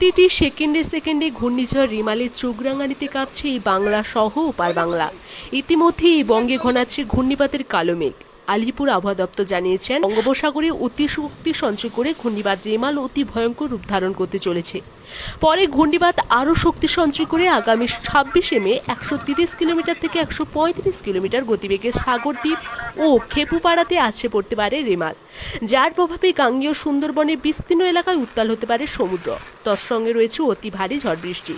প্রতিটি সেকেন্ডে সেকেন্ডে ঘূর্ণিঝড় রিমালের চোখরাঙানিতে কাঁপছে এই বাংলা সহ ওপার বাংলা। ইতিমধ্যে এই বঙ্গে ঘনাচ্ছে ঘূর্ণিপাতের কালো মেঘ। আলিপুর আবহাওয়া দপ্তর জানিয়েছেন, বঙ্গোপসাগরে অতি শক্তি সঞ্চয় করে ঘূর্ণিপাত রিমাল অতি ভয়ঙ্কর রূপ ধারণ করতে চলেছে। পরে ঘূর্ণিপাত আরও শক্তি সঞ্চয় করে আগামী 26শে মে 130 কিলোমিটার থেকে 135 কিলোমিটার গতিবেগে সাগরদ্বীপ ও খেপুপাড়াতে আছড়ে পড়তে পারে রিমাল, যার প্রভাবে গাঙ্গেয় সুন্দরবনের বিস্তীর্ণ এলাকায় উত্তাল হতে পারে সমুদ্র। তার সঙ্গে রয়েছে অতি ভারী ঝড় বৃষ্টি।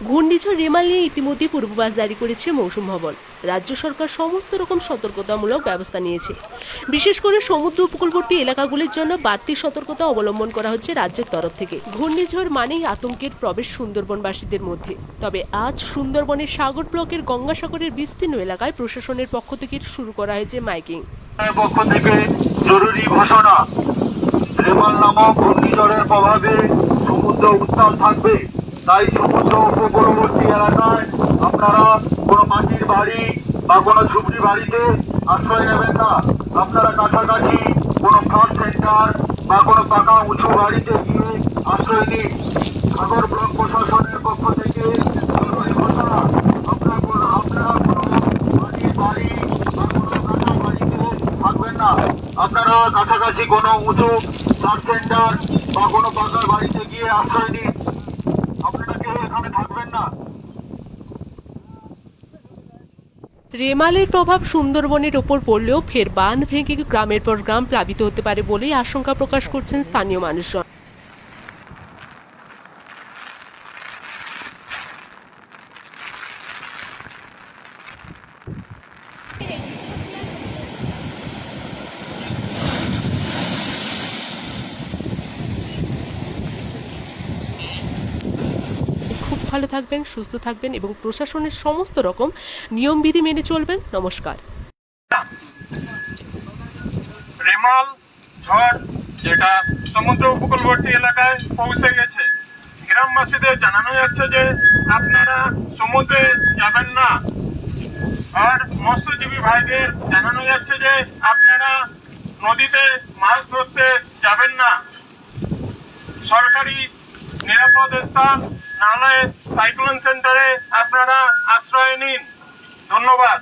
ঘূর্ণিঝড় রিমাল নিয়ে ইতিমধ্যে পূর্বাভাস জারি করেছে মৌসুম ভবন। রাজ্য সরকার সমস্ত রকম সতর্কতামূলক ব্যবস্থা নিয়েছে। বিশেষ করে সমুদ্র উপকূলবর্তী এলাকাগুলির জন্য বাড়তি সতর্কতা অবলম্বন করা হচ্ছে রাজ্যের তরফ থেকে। ঘূর্ণিঝড় মানেই আতঙ্কের প্রবেশ সুন্দরবনবাসীদের মধ্যে। তবে আজ সুন্দরবনের সাগর ব্লকের গঙ্গাসাগরের বিস্তীর্ণ এলাকায় প্রশাসনের পক্ষ থেকে শুরু করা হয়েছে মাইকিং। পক্ষ থেকে জরুরি ঘোষণা, রেমাল নামক ঘূর্ণিঝড়ের প্রভাবে সমুদ্র উত্তাল থাকবে। তাই সমুদ্র উপকূলবর্তী এলাকায় আপনারা কোনো মাটির বাড়ি বা কোনো ঝুপড়ি বাড়িতে আশ্রয় নেবেন না। আপনারা কাছাকাছি কোনো ফ্ল্যাট সেন্টার বা কোনো পাকা উঁচু বাড়িতে গিয়ে আশ্রয় নিন। সাগর ব্লক প্রশাসনের পক্ষ থেকে জরুরি ঘোষণা, আপনারা কোনো মাটির বাড়ি বা কোনো কাঁচা বাড়িতে থাকবেন না। আপনারা কাছাকাছি কোনো উঁচু সাব সেন্টার বা কোনো পাকা বাড়িতে গিয়ে আশ্রয় নিন। আপনারা কেউ এখানে থাকবেন না। রেমালের প্রভাব সুন্দরবনের ওপর পড়লেও ফের বাঁধ ভেঙে গ্রামের পর গ্রাম প্লাবিত হতে পারে বলেই আশঙ্কা প্রকাশ করছেন স্থানীয় মানুষজন। খুব ভালো থাকবেন, সুস্থ থাকবেন এবং প্রশাসনের সমস্ত রকম নিয়মবিধি মেনে চলবেন। নমস্কার। রেমাল ঝড় যেটা সমুদ্র উপকূলবর্তী এলাকায় পৌঁছে গেছে, গ্রামবাসীদের জানানো যাচ্ছে যে আপনারা সমুদ্রে যাবেন না। আর মৎস্যজীবী ভাইদের জানানো যাচ্ছে যে আপনারা নদীতে মাছ ধরতে যাবেন না। সরকারি নিরাপদ স্থান নাহলে সাইক্লোন সেন্টারে আপনারা আশ্রয় নিন। ধন্যবাদ।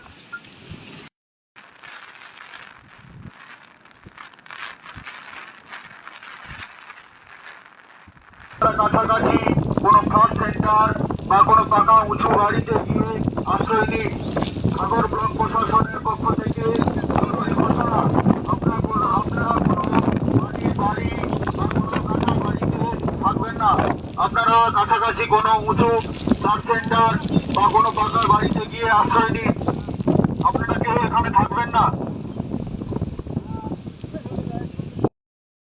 কাছাকাছি কোনো ফ্ল্যাট সেন্টার বা কোনো পাকা উঁচু বাড়িতে গিয়ে আশ্রয় নিন। সাগর ব্লক প্রশাসনের পক্ষ থেকে জরুরি ঘোষণা, আপনারা কোনো মাটির বাড়ি বা কোনো কাঁচা বাড়িতে থাকবেন না। আপনারা কাছাকাছি কোনো উঁচু সাব সেন্টার বা কোনো পাকা বাড়িতে গিয়ে আশ্রয় নিন।